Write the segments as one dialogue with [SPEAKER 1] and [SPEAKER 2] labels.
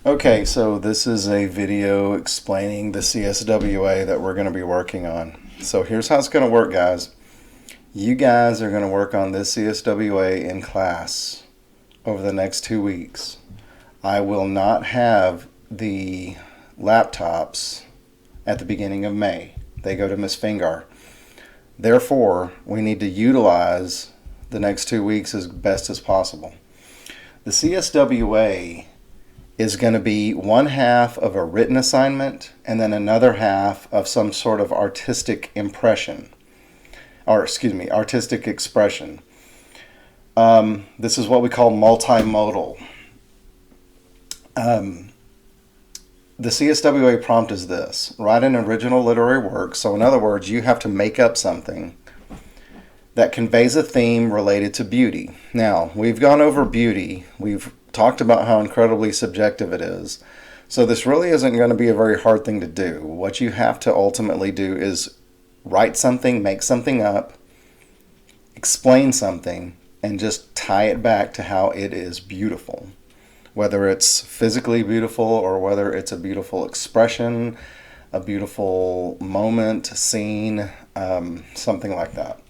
[SPEAKER 1] Okay, so this is a video explaining the CSWA that we're going to be working on. So here's how it's going to work, guys. You guys are going to work on this CSWA in class over the next 2 weeks. I will not have the laptops at the beginning of May. They go to Miss Fingar. Therefore, we need to utilize the next 2 weeks as best as possible. The CSWA is going to be one half of a written assignment and then another half of some sort of artistic impression, or artistic expression. This is what we call multimodal. The CSWA prompt is this: write an original literary work. So in other words, you have to make up something that conveys a theme related to beauty. Now, we've gone over beauty. We've talked about how incredibly subjective it is. So this really isn't going to be a very hard thing to do. What you have to ultimately do is write something, make something up, explain something, and just tie it back to how it is beautiful. Whether it's physically beautiful or whether it's a beautiful expression, a beautiful moment, scene, something like that.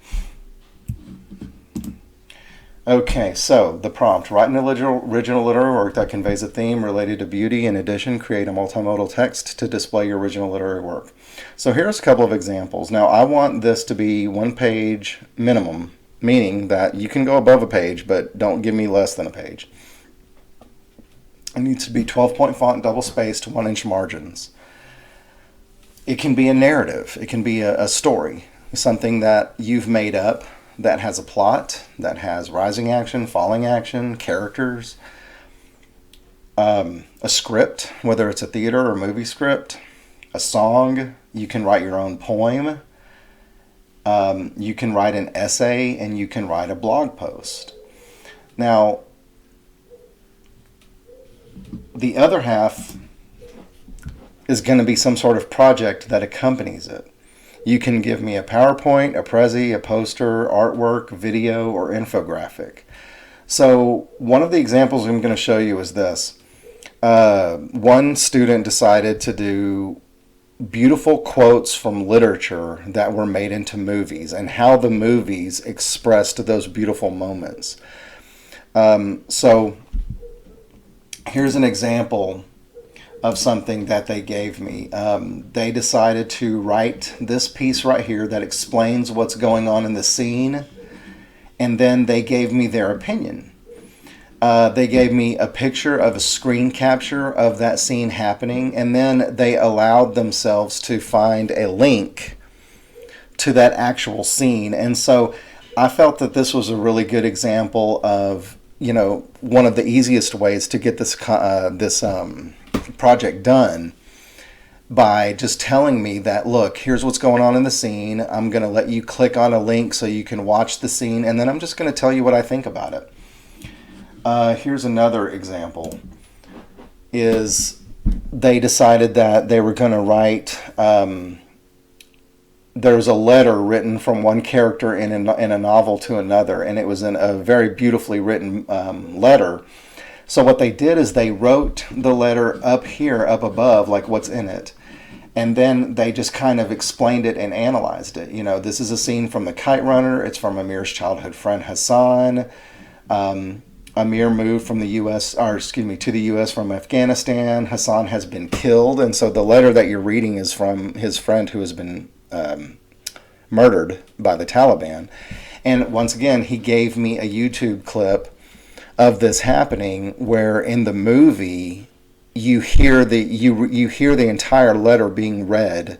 [SPEAKER 1] Okay, so the prompt: write an original literary work that conveys a theme related to beauty. In addition, create a multimodal text to display your original literary work. So here's a couple of examples. Now, I want this to be 1 page minimum, meaning that you can go above a page, but don't give me less than a page. It needs to be 12-point font, double-spaced, 1-inch margins. It can be a narrative. It can be a story, something that you've made up, that has a plot, that has rising action, falling action, characters, a script, whether it's a theater or movie script, a song. You can write your own poem. You can write an essay, and you can write a blog post. Now, the other half is going to be some sort of project that accompanies it. You can give me a PowerPoint, a Prezi, a poster, artwork, video, or infographic. So one of the examples I'm going to show you is this. One student decided to do beautiful quotes from literature that were made into movies and how the movies expressed those beautiful moments. So here's an example of something that they gave me. They decided to write this piece right here that explains what's going on in the scene, and then they gave me their opinion. They gave me a picture of a screen capture of that scene happening, and then they allowed themselves to find a link to that actual scene. And so I felt that this was a really good example of, one of the easiest ways to get this project done, by just telling me that, look, here's what's going on in the scene. I'm going to let you click on a link so you can watch the scene, and then I'm just going to tell you what I think about it. Here's another example. Is they decided that they were going to write, there's a letter written from one character in a novel to another, and it was in a very beautifully written letter. So what they did is they wrote the letter up here, up above, like what's in it. And then they just kind of explained it and analyzed it. This is a scene from The Kite Runner. It's from Amir's childhood friend Hassan. Amir moved from the U.S., to the U.S. from Afghanistan. Hassan has been killed. And so the letter that you're reading is from his friend who has been murdered by the Taliban. And once again, he gave me a YouTube clip of this happening, where in the movie you hear the entire letter being read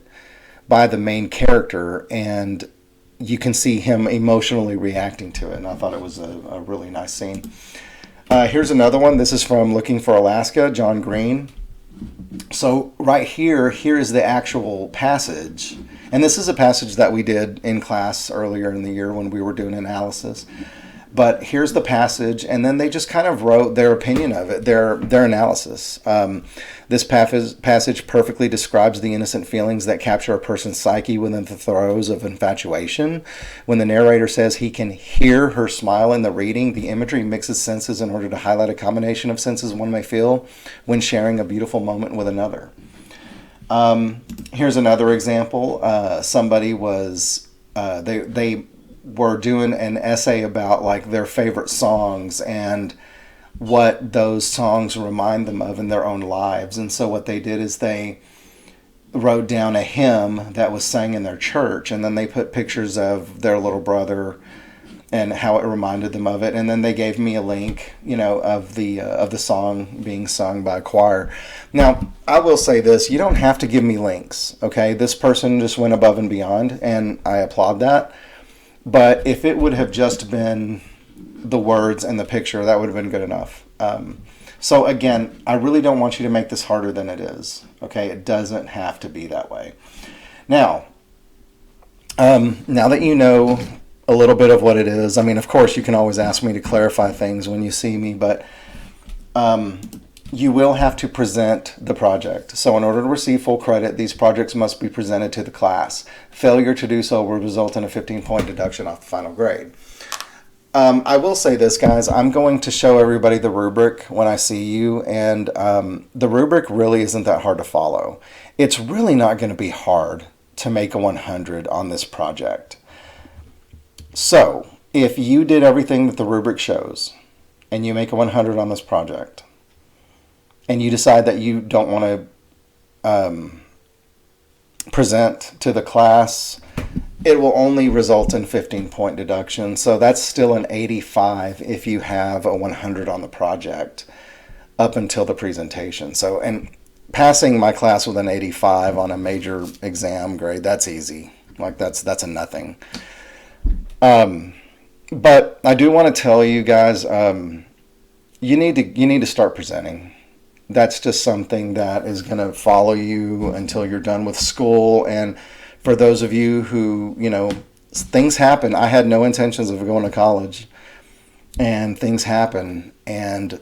[SPEAKER 1] by the main character, and you can see him emotionally reacting to it. And I thought it was a really nice scene. Here's another one. This is from Looking for Alaska, John Green. So right here is the actual passage, and this is a passage that we did in class earlier in the year when we were doing analysis. But here's the passage, and then they just kind of wrote their opinion of it, their analysis. This passage perfectly describes the innocent feelings that capture a person's psyche within the throes of infatuation. When the narrator says he can hear her smile in the reading, the imagery mixes senses in order to highlight a combination of senses one may feel when sharing a beautiful moment with another. Here's another example. Somebody was, they were doing an essay about like their favorite songs and what those songs remind them of in their own lives. And so what they did is they wrote down a hymn that was sang in their church, and then they put pictures of their little brother and how it reminded them of it. And then they gave me a link, of the song being sung by a choir. Now, I will say this, you don't have to give me links, okay? This person just went above and beyond, and I applaud that. But if it would have just been the words and the picture, that would have been good enough. So again, I really don't want you to make this harder than it is, okay? It doesn't have to be that way. Now that you know a little bit of what it is, I mean, of course, you can always ask me to clarify things when you see me, but you will have to present the project. So in order to receive full credit, these projects must be presented to the class. Failure to do so will result in a 15-point deduction off the final grade. I will say this, guys. I'm going to show everybody the rubric when I see you, and the rubric really isn't that hard to follow. It's really not going to be hard to make a 100 on this project. So if you did everything that the rubric shows, and you make a 100 on this project, and you decide that you don't want to present to the class, it will only result in 15-point deduction. So that's still an 85 if you have a 100 on the project up until the presentation. So, and passing my class with an 85 on a major exam grade, that's easy. Like that's a nothing. But I do want to tell you guys, you need to start presenting. That's just something that is going to follow you until you're done with school. And for those of you who, things happen. I had no intentions of going to college, and things happen. And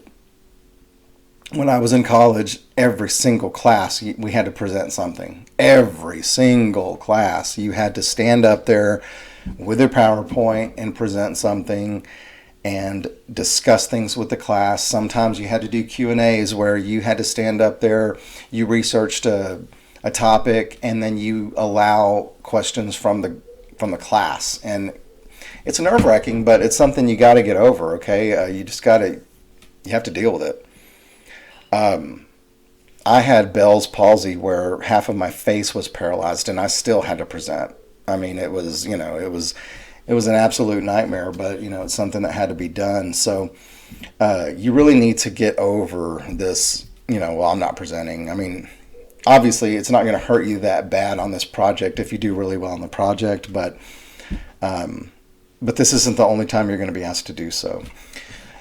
[SPEAKER 1] when I was in college, every single class, we had to present something. Every single class, you had to stand up there with your PowerPoint and present something and discuss things with the class. Sometimes you had to do Q&As where you had to stand up there, you researched a topic, and then you allow questions from the class. And it's nerve-wracking, but it's something you got to get over, okay? You have to deal with it. I had Bell's palsy where half of my face was paralyzed, and I still had to present. I mean, it was an absolute nightmare, but it's something that had to be done. So you really need to get over this, well, I'm not presenting. I mean, obviously it's not going to hurt you that bad on this project if you do really well on the project, but this isn't the only time you're going to be asked to do so.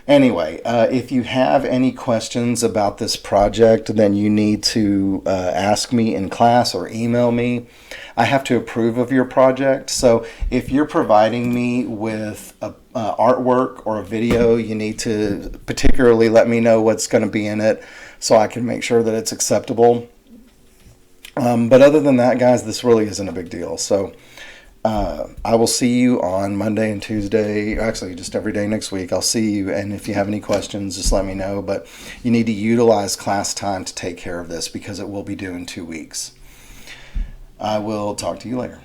[SPEAKER 1] Anyway, if you have any questions about this project, then you need to ask me in class or email me. I have to approve of your project. So if you're providing me with artwork or a video, you need to particularly let me know what's going to be in it so I can make sure that it's acceptable. But other than that, guys, this really isn't a big deal. So I will see you on Monday and Tuesday, actually just every day next week. I'll see you, and if you have any questions, just let me know. But you need to utilize class time to take care of this because it will be due in 2 weeks. I will talk to you later.